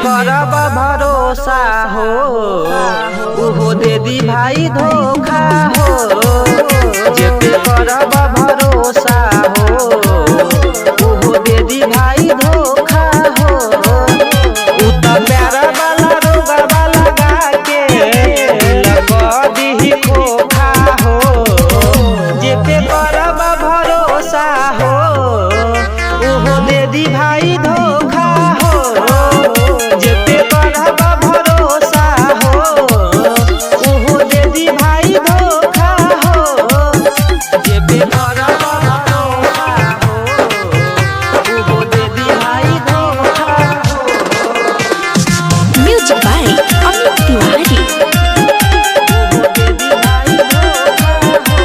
करब भरोसा हो उहो दे दी भाई धोखा हो। जेपे करब भरोसा हो उहो दे दी भाई धोखा हो। उ त प्यार वाला रोगवा लगा के लगा दी खोखा हो। जेपे करब भरोसा हो उहो दे दी भाई धोखा हो। जेपे करब भरोसा हो उहो दे दी भाई धोखा हो। जेपे करब भरोसा हो उहो दे दी भाई धोखा हो। Music by Amit Tiwari. उहो दे दी भाई धोखा हो।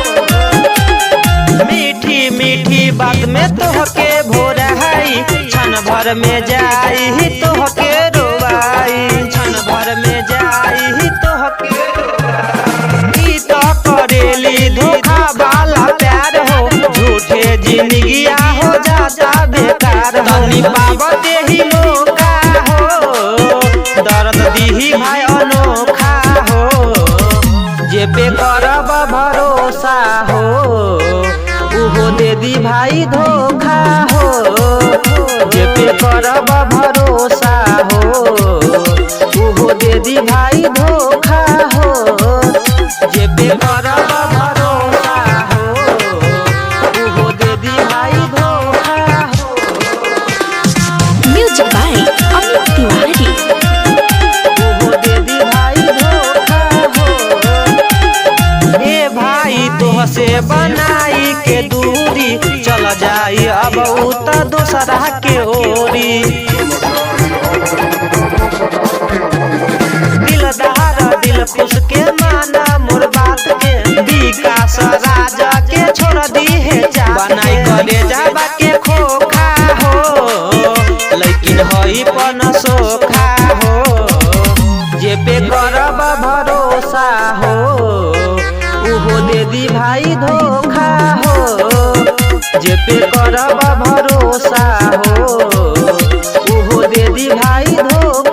मीठी मीठी बात में तोहके भोराई क्षण भर में जाई तोहके रोवाई। क्षण भर में जाई तोहके रोवाई। ई तो करेली धोखा वाला प्यार हो। झूठे जिंदगिया हो जाता बेकार। तनी पावते ही मौका हो दर्द दीही भाई अनोखा हो। जेपे करब भरोसा हो उहो दे दी भाई धोखा हो। जेपे करब भरोसा हो उहो दे दी भाई धोखा हो। जेपे करब भरोसा हो उहो दे दी भाई धोखा हो। Music by Amit Tiwari. उहो दे दी भाई धोखा हो। ए भाई तोहसे बनाई के दूरी चल जाई अब उ त दूसरा के ओरी। दिलदार दिल खुश के माना मोर बात के। विकास राजा के छोड़ दी है जा बनाई करे जाबा के खोखा हो। लेकिन हई पन सोखा हो। जेपे करब भरोसा हो उहो दे दी भाई धोखा हो। जेपे करब भरोसा हो उहो दे दी भाई धोखा।